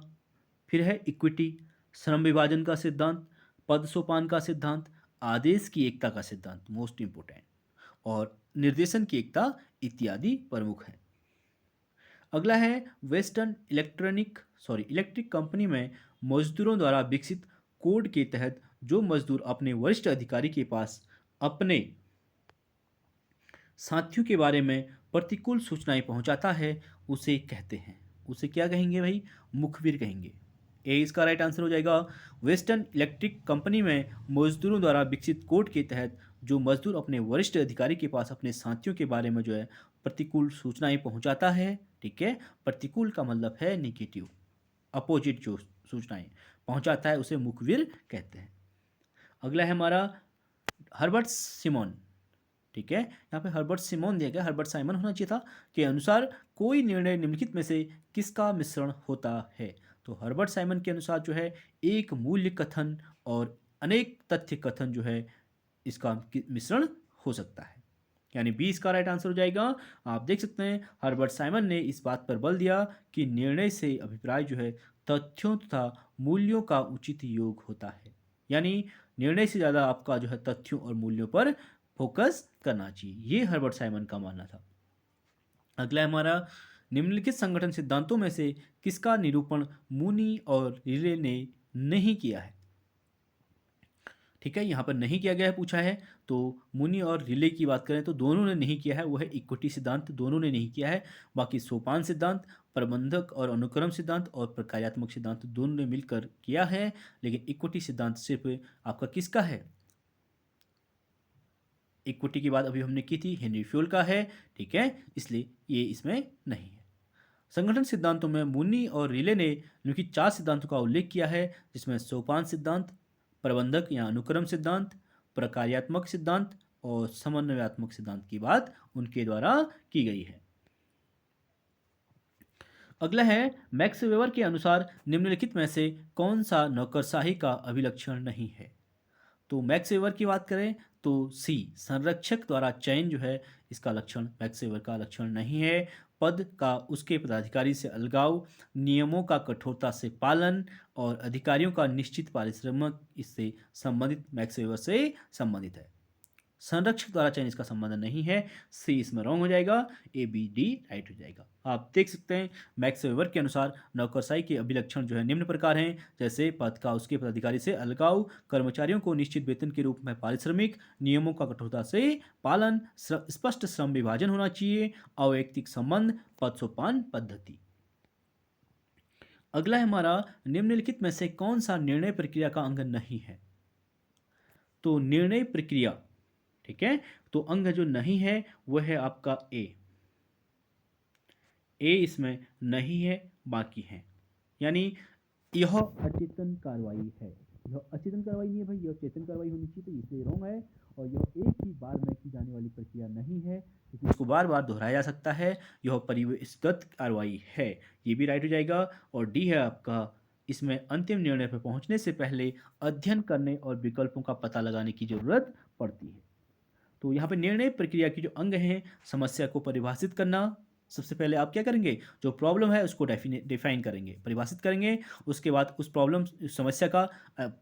फिर है इक्विटी, श्रम विभाजन का सिद्धांत, पद सोपान का सिद्धांत, आदेश की एकता का सिद्धांत, मोस्ट इंपोर्टेंट, और निर्देशन की एकता इत्यादि प्रमुख हैं। अगला है वेस्टर्न इलेक्ट्रिक कंपनी में मजदूरों द्वारा विकसित कोड के तहत जो मजदूर अपने वरिष्ठ अधिकारी के पास अपने साथियों के बारे में प्रतिकूल सूचनाएं पहुंचाता है, उसे कहते हैं, उसे क्या कहेंगे भाई? मुखबिर कहेंगे। ए इसका राइट आंसर हो जाएगा। वेस्टर्न इलेक्ट्रिक कंपनी में मजदूरों द्वारा विकसित कोड के तहत जो मजदूर अपने वरिष्ठ अधिकारी के पास अपने साथियों के बारे में प्रतिकूल सूचनाएं पहुंचाता है। ठीक है, प्रतिकूल का मतलब है नेगेटिव, अपोजिट जो सूचनाएं पहुंचाता है उसे मुखबिर कहते हैं। अगला है हमारा हर्बर्ट सिमोन। ठीक है, यहाँ पे हर्बर्ट सिमोन दिया गया, हर्बर्ट साइमन होना चाहिए था, के अनुसार कोई निर्णय निम्नलिखित में से किसका मिश्रण होता है? तो हर्बर्ट साइमन के अनुसार एक मूल्य कथन और अनेक तथ्य कथन इसका मिश्रण हो सकता है, यानी बी इसका राइट आंसर हो जाएगा। आप देख सकते हैं हर्बर्ट साइमन ने इस बात पर बल दिया कि निर्णय से अभिप्राय तथ्यों तथा मूल्यों का उचित योग होता है, यानी निर्णय से ज़्यादा आपका तथ्यों और मूल्यों पर फोकस करना चाहिए, ये हर्बर्ट साइमन का मानना था। अगला हमारा, निम्नलिखित संगठन सिद्धांतों में से किसका निरूपण मूनी और रिले ने नहीं किया है? ठीक है, यहाँ पर नहीं किया गया है पूछा है, तो मूनी और रिले की बात करें तो दोनों ने नहीं किया है, वो है इक्विटी सिद्धांत, दोनों ने नहीं किया है। बाकी सोपान सिद्धांत, प्रबंधक और अनुक्रम सिद्धांत और प्रकार्यात्मक सिद्धांत दोनों ने मिलकर किया है, लेकिन इक्विटी सिद्धांत सिर्फ आपका किसका है? इक्विटी की बात अभी हमने की थी, हेनरी फ्योल का है। ठीक है, इसलिए ये इसमें नहीं है। संगठन सिद्धांतों में मूनी और रिले ने निम्नलिखित 4 सिद्धांतों का उल्लेख किया है, जिसमें सोपान सिद्धांत, प्रबंधक या अनुक्रम सिद्धांत, प्रकार्यात्मक सिद्धांत और समन्वयात्मक सिद्धांत की बात उनके द्वारा की गई है। अगला है मैक्स वेबर के अनुसार निम्नलिखित में से कौन सा नौकरशाही का अभिलक्षण नहीं है? तो मैक्स वेबर की बात करें तो सी, संरक्षक द्वारा चयन इसका लक्षण मैक्स वेबर का लक्षण नहीं है। पद का उसके पदाधिकारी से अलगाव, नियमों का कठोरता से पालन और अधिकारियों का निश्चित पारिश्रमिक इससे संबंधित मैक्स वेबर से संबंधित है। संरक्षक द्वारा चयन इसका संबंध नहीं है। सी इसमें रॉन्ग हो जाएगा, ए बी डी राइट हो जाएगा। आप देख सकते हैं मैक्स वेबर के अनुसार नौकरशाही के अभिलक्षण जो है निम्न प्रकार हैं, जैसे पद का उसके पदाधिकारी से अलगाव, कर्मचारियों को निश्चित वेतन के रूप में पारिश्रमिक, नियमों का कठोरता से पालन, स्पष्ट श्रम विभाजन होना चाहिए, अवैयक्तिक संबंध, पदसोपान पद्धति। अगला है हमारा, निम्नलिखित में से कौन सा निर्णय प्रक्रिया का अंग नहीं है? तो निर्णय प्रक्रिया, ठीक है, तो अंग जो नहीं है वह है आपका ए इसमें नहीं है, बाकी है। यानी यह अचेतन कार्रवाई है, यह अचेतन कार्रवाई नहीं है भाई, यह चेतन कार्रवाई होनी चाहिए, तो इसलिए रॉन्ग है। और यह एक ही बार में की जाने वाली प्रक्रिया नहीं है, क्योंकि इसको बार बार दोहराया जा सकता है, यह परिवेशगत कार्रवाई है, ये भी राइट हो जाएगा। और डी है आपका, इसमें अंतिम निर्णय पर पहुंचने से पहले अध्ययन करने और विकल्पों का पता लगाने की जरूरत पड़ती है। तो यहाँ पे निर्णय प्रक्रिया की जो अंग हैं, समस्या को परिभाषित करना, सबसे पहले आप क्या करेंगे, जो प्रॉब्लम है उसको डिफाइन करेंगे, परिभाषित करेंगे, उसके बाद उस प्रॉब्लम समस्या का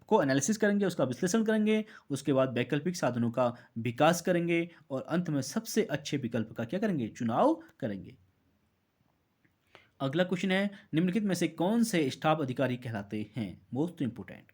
को एनालिसिस करेंगे, उसका विश्लेषण करेंगे, उसके बाद वैकल्पिक साधनों का विकास करेंगे और अंत में सबसे अच्छे विकल्प का क्या करेंगे, चुनाव करेंगे। अगला क्वेश्चन है, निम्नलिखित में से कौन से स्टाफ अधिकारी कहलाते हैं? मोस्ट इंपोर्टेंट,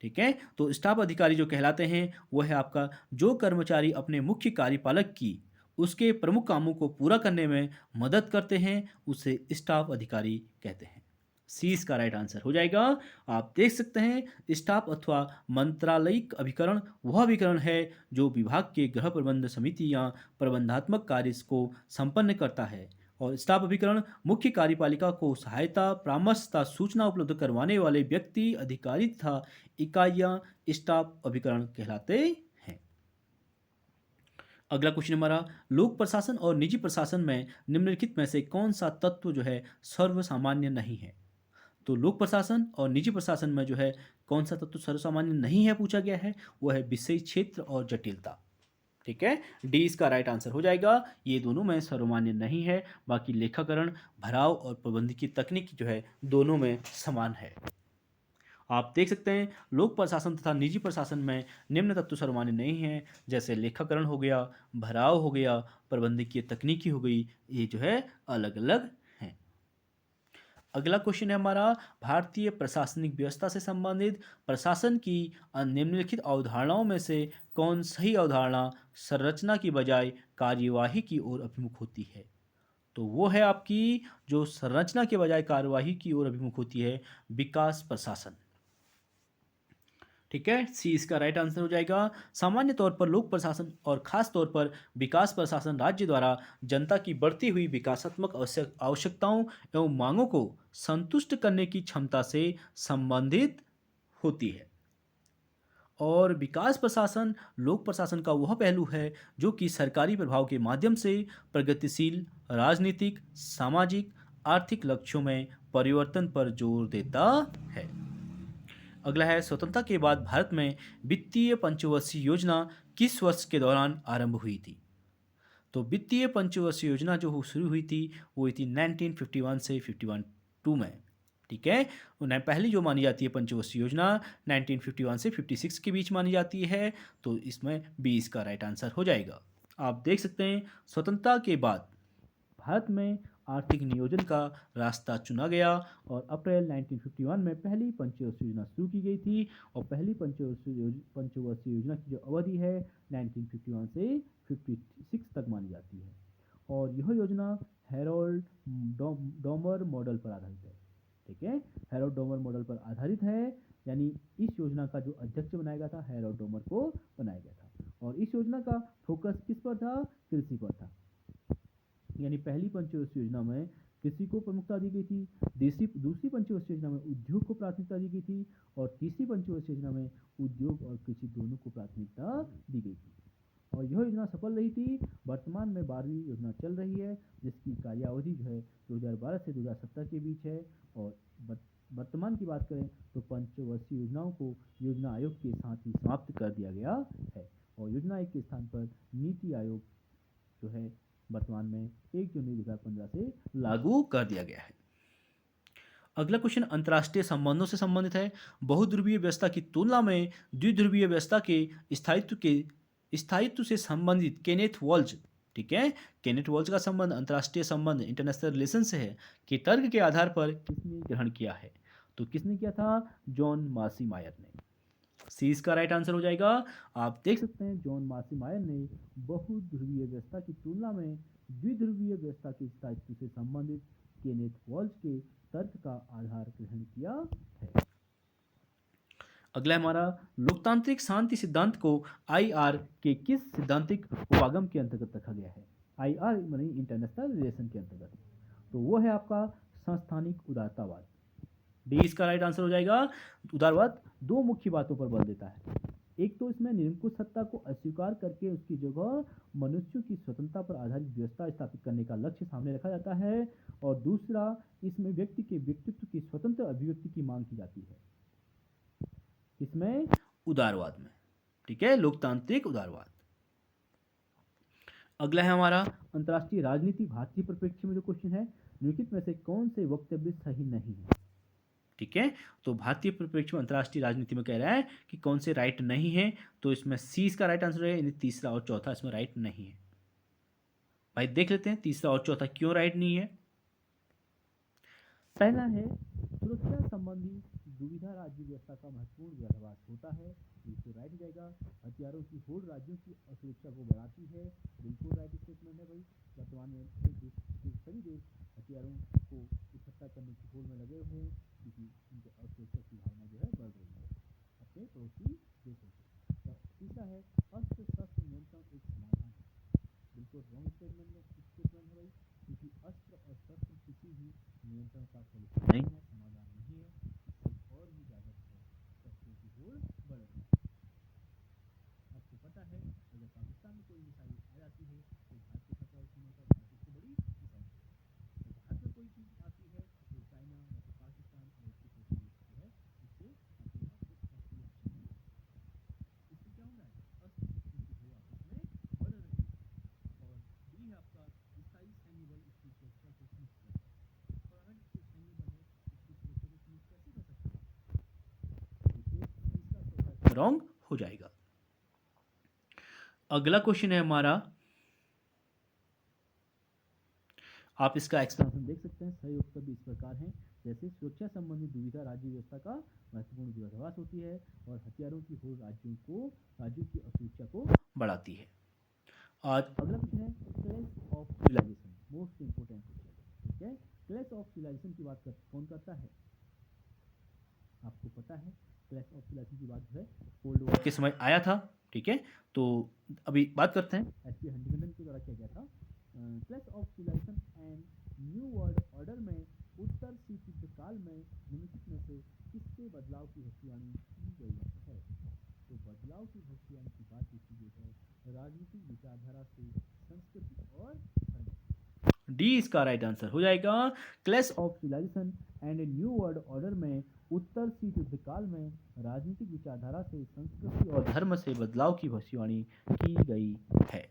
ठीक है। तो स्टाफ अधिकारी जो कहलाते हैं वह है आपका, जो कर्मचारी अपने मुख्य कार्यपालक की उसके प्रमुख कामों को पूरा करने में मदद करते हैं, उसे स्टाफ अधिकारी कहते हैं। सी इसका राइट आंसर हो जाएगा। आप देख सकते हैं स्टाफ अथवा मंत्रालयिक अभिकरण वह अभिकरण है जो विभाग के गृह प्रबंध समिति या प्रबंधात्मक कार्य को संपन्न करता है। और स्टाफ अभिकरण मुख्य कार्यपालिका को सहायता, परामर्श तथा सूचना उपलब्ध करवाने वाले व्यक्ति, अधिकारी तथा इकाइयां स्टाफ अभिकरण कहलाते हैं। अगला क्वेश्चन हमारा, लोक प्रशासन और निजी प्रशासन में निम्नलिखित में से कौन सा तत्व जो है सर्वसामान्य नहीं है? तो लोक प्रशासन और निजी प्रशासन में जो है कौन सा तत्व सर्वसामान्य नहीं है पूछा गया है, वह है विषय क्षेत्र और जटिलता, ठीक है। डी इसका राइट आंसर हो जाएगा। ये दोनों में सर्वमान्य नहीं है, बाकी लेखाकरण, भराव और प्रबंधकीय तकनीक जो है दोनों में समान है। आप देख सकते हैं लोक प्रशासन तथा निजी प्रशासन में निम्न तत्व सर्वमान्य नहीं है, जैसे लेखाकरण हो गया, भराव हो गया, प्रबंधकीय तकनीकी हो गई, ये जो है अलग अलग हैं। अगला क्वेश्चन है हमारा, भारतीय प्रशासनिक व्यवस्था से संबंधित प्रशासन की निम्नलिखित अवधारणाओं में से कौन सही अवधारणा संरचना की बजाय कार्यवाही की ओर अभिमुख होती है? तो वो है आपकी, जो संरचना के बजाय कार्यवाही की ओर अभिमुख होती है, विकास प्रशासन, ठीक है। सी इसका राइट आंसर हो जाएगा। सामान्य तौर पर लोक प्रशासन और खास तौर पर विकास प्रशासन राज्य द्वारा जनता की बढ़ती हुई विकासात्मक आवश्यकताओं एवं मांगों को संतुष्ट करने की क्षमता से संबंधित होती है। और विकास प्रशासन लोक प्रशासन का वह पहलू है जो कि सरकारी प्रभाव के माध्यम से प्रगतिशील राजनीतिक, सामाजिक, आर्थिक लक्ष्यों में परिवर्तन पर जोर देता है। अगला है, स्वतंत्रता के बाद भारत में वित्तीय पंचवर्षीय योजना किस वर्ष के दौरान आरंभ हुई थी? तो वित्तीय पंचवर्षीय योजना जो शुरू हुई थी वो हुई थी 1951 से 52 में, ठीक है। उन्हें पहली जो मानी जाती है पंचवर्षीय योजना 1951 से 56 के बीच मानी जाती है, तो इसमें बी इसका राइट आंसर हो जाएगा। आप देख सकते हैं स्वतंत्रता के बाद भारत में आर्थिक नियोजन का रास्ता चुना गया और अप्रैल 1951 में पहली पंचवर्षीय योजना शुरू की गई थी। और पहली पंचवर्षीय योजना की जो अवधि है 1951 से 56 तक मानी जाती है। और यह योजना हैरोल्ड डोमर मॉडल पर आधारित है, ठीक है। हैरोल्ड डोमर मॉडल पर आधारित है, यानी इस योजना का जो अध्यक्ष बनाया गया था हैरोल्ड डोमर को बनाया गया था। और इस योजना का फोकस किस पर था? कृषि पर था। यानी पहली पंचवर्षीय योजना में कृषि को प्रमुखता दी गई थी, दूसरी पंचवर्षीय योजना में उद्योग को प्राथमिकता दी गई थी, और तीसरी पंचवर्षीय योजना में उद्योग और कृषि दोनों को प्राथमिकता दी गई थी। और यह योजना सफल रही थी। वर्तमान में 12वीं योजना चल रही है, जिसकी कार्यावधि जो है 2012 से 2017 के बीच है। और वर्तमान की बात करें तो पंचवर्षीय योजनाओं को योजना आयोग के साथ ही समाप्त कर दिया गया है, और योजना आयोग के स्थान पर नीति आयोग जो है वर्तमान में 1 जनवरी 2015 से लागू कर दिया गया है। अगला क्वेश्चन अंतर्राष्ट्रीय संबंधों से संबंधित है। बहुध्रुवीय व्यवस्था की तुलना में द्विध्रुवीय व्यवस्था के स्थायित्व से संबंधित केनेथ वॉल्ज, ठीक है, केनेथ वॉल्ज का संबंध अंतर्राष्ट्रीय संबंध इंटरनेशनल रिलेशन से है कि तर्क के आधार पर किसने ग्रहण किया है? तो किसने किया था? जॉन मार्सी मायर ने। सी इसका राइट आंसर हो जाएगा। आप देख सकते हैं जॉन मार्सी मायर ने बहुध्रुवीय व्यवस्था की तुलना में द्विध्रुवीय व्यवस्था के स्थायित्व से संबंधित केनेथ वॉल्ज के तर्क का आधार ग्रहण किया है। अगला हमारा लोकतांत्रिक शांति सिद्धांत को आईआर के किस सिद्धांतिक उपागम के अंतर्गत रखा गया है? आईआर मानी इंटरनेशनल रिलेशन के अंतर्गत, तो वो है आपका संस्थानिक उदारतावाद। डी इसका राइट आंसर हो जाएगा। उदारवाद दो मुख्य बातों पर बल देता है। एक तो इसमें निरंकुश सत्ता को अस्वीकार करके उसकी जगह मनुष्यों की स्वतंत्रता पर आधारित व्यवस्था स्थापित करने का लक्ष्य सामने रखा जाता है, और दूसरा इसमें व्यक्ति के व्यक्तित्व की स्वतंत्र अभिव्यक्ति की मांग की जाती है। इसमें उदारवाद में, ठीक है, लोकतांत्रिक उदारवाद। अगला है हमारा अंतर्राष्ट्रीय राजनीति भारतीय परिप्रेक्ष्य में जो क्वेश्चन है, निम्नलिखित में से कौन से वक्तव्य सही नहीं है? ठीक है, तो भारतीय परिप्रेक्ष्य में अंतर्राष्ट्रीय राजनीति में कह रहा है कि कौन से राइट नहीं है, तो इसमें सी इसका राइट आंसर है, यानी तीसरा और चौथा इसमें राइट नहीं है। भाई देख लेते हैं तीसरा और चौथा क्यों राइट नहीं है। पहला है सुरक्षा संबंधी दुविधा राज्य व्यवस्था का महत्वपूर्ण विरोधाभास होता है, बिल्कुल राइट हो जाएगा। हथियारों की होड़ राज्यों की असुरक्षा को बढ़ाती है, बिल्कुल राइट स्टेटमेंट है भाई। वर्तमान में सभी देश हथियारों को इकट्ठा करने की होड़ में लगे हुए हैं, क्योंकि उनके असुरक्षा की भावना जो है बढ़ रही है अपने पड़ोसी देशों से। तीसरा है अस्त्र शस्त्र नियंत्रण एक समाधान है, बिल्कुल रॉन्ग स्टेटमेंट है भाई, क्योंकि अस्त्र और शस्त्र किसी भी नियंत्रण का सॉल्यूशन नहीं है, समाधान नहीं है, इससे और भी ज्यादा शस्त्रों की होड़ बढ़ रही है। आपको पता है अगर पाकिस्तान में कोई मिसाइल आ जाती है तो भारत को खतरा होने का, भारत सबसे बड़ी मिसाइल है। तो भारत में कोई चीज आती है तो चाइना या फिर पाकिस्तान और उसके जो है इससे अपने आप को सुरक्षा मिलती है। इससे क्या हो रहा है? अस्त्र शस्त्रों की होड़ आपस में बढ़ रही है। और डी है आपका स्थायी सैन्य बल इसकी सुरक्षा को सुनिश्चित करता है। परमानेंट जो सैन्य बल है उसकी सुरक्षा को सुनिश्चित कैसे कर सकते हैं? देखिए तीसरा चौथा रॉन्ग हो जाएगा। अगला क्वेश्चन है हमारा, आप इसका एक्सप्लेनेशन देख सकते हैं। सही वक्तव्य इस प्रकार हैं, जैसे सुरक्षा संबंधी दुविधा राज्य व्यवस्था का महत्वपूर्ण विरोधाभास होती है और हथियारों की होड़ राज्यों की असुरक्षा को बढ़ाती है। आज अगला क्वेश्चन है clash of civilization, most important question, ठीक है। क्लैश ऑफ सिविलाइजेशन की बात कौन करता है? आपको पता है क्लैश ऑफ सिविलाइजेशन की बात जो है कोल्ड वॉर के समय आया था, ठीक है। तो अभी बात करते हैं एच.पी. हंटिंगटन के द्वारा किया गया था। Clash of civilization and new world order में उत्तर शीत युद्ध काल में निम्नलिखित में से किससे बदलाव की भविष्यवाणी की गई है? तो बदलाव की भविष्यवाणी की बात की गई है राजनीतिक विचारधारा से संस्कृति और धर्म। डी इसका राइट आंसर हो जाएगा। Clash of civilization and new world order में उत्तर शीत युद्ध काल में राजनीतिक विचारधारा से संस्कृति और धर्म से बदलाव की भविष्यवाणी की गई है।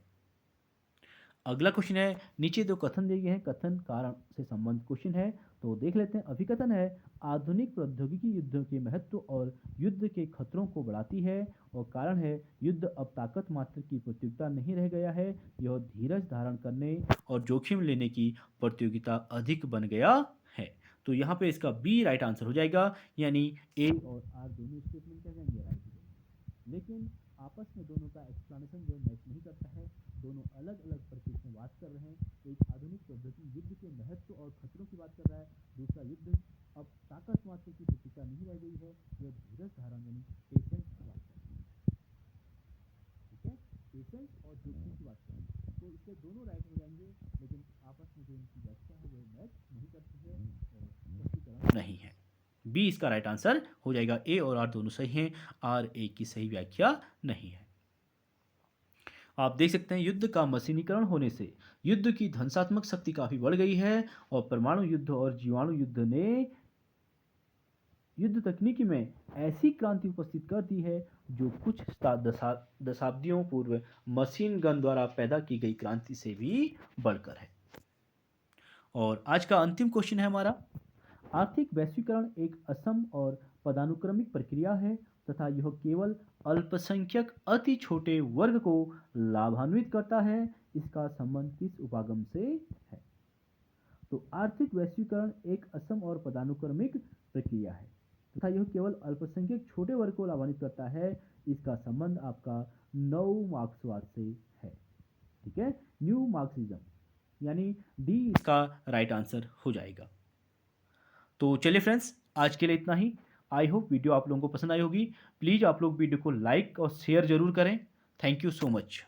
अगला क्वेश्चन है, नीचे दो कथन दिए गए हैं, कथन कारण से संबंधित क्वेश्चन है, तो देख लेते हैं। अभिकथन है आधुनिक प्रौद्योगिकी युद्ध के महत्व और युद्ध के खतरों को बढ़ाती है, और कारण है युद्ध अब ताकत मात्र की प्रतियोगिता नहीं रह गया है, यह धीरज धारण करने और जोखिम लेने की प्रतियोगिता अधिक बन गया है। तो यहाँ पे इसका बी राइट आंसर हो जाएगा, यानी ए और आर दोनों स्टेटमेंट क्या जाएंगे? राइट हो जाएंगे। लेकिन आपस में दोनों का एक्सप्लेनेशन जो मैच नहीं करता है, दोनों अलग अलग परिप्रेक्ष्य में बात कर रहे हैं। एक आधुनिक प्रौद्योगिकी युद्ध के महत्व और खतरों की बात कर रहा है, दूसरा युद्ध अब ताकत मात्र की प्रतियोगिता नहीं रह गई है, यह धीरज धारण यानी पेशेंस की बात कर रहे हैं, ठीक है। पेशेंस और जोखिम की बात कर रहे हैं, तो इससे दोनों राइट हो जाएंगे, लेकिन आपस में जो इनकी व्याख्या है वो मैच नहीं करती है और स्पष्टीकरण नहीं है। बी इसका राइट आंसर हो जाएगा। ए और आर दोनों सही हैं, आर ए की सही व्याख्या नहीं है। आप देख सकते हैं युद्ध का मशीनीकरण होने से युद्ध की ध्वंसात्मक शक्ति काफी बढ़ गई है, और परमाणु युद्ध और जीवाणु युद्ध ने युद्ध तकनीकी में ऐसी क्रांति उपस्थित कर दी है जो कुछ दशाब्दियों पूर्व मशीन गन द्वारा पैदा की गई क्रांति से भी बढ़कर है। और आज का अंतिम क्वेश्चन है हमारा, आर्थिक वैश्वीकरण एक असम और पदानुक्रमिक प्रक्रिया है तथा यह केवल अल्पसंख्यक अति छोटे वर्ग को लाभान्वित करता है। इसका संबंध किस उपागम से है? तो आर्थिक वैश्वीकरण एक असम और पदानुक्रमिक प्रक्रिया है तथा यह केवल अल्पसंख्यक छोटे वर्ग को लाभान्वित करता है। इसका संबंध आपका नव मार्क्सवाद से है। ठीक है, न्यू मार्क्सिज्म, यानी डी इसका राइट आंसर हो जाएगा। तो चलिए फ्रेंड्स, आज के लिए इतना ही। आई होप वीडियो आप लोगों को पसंद आई होगी। प्लीज़ आप लोग वीडियो को लाइक और शेयर जरूर करें। Thank you so much.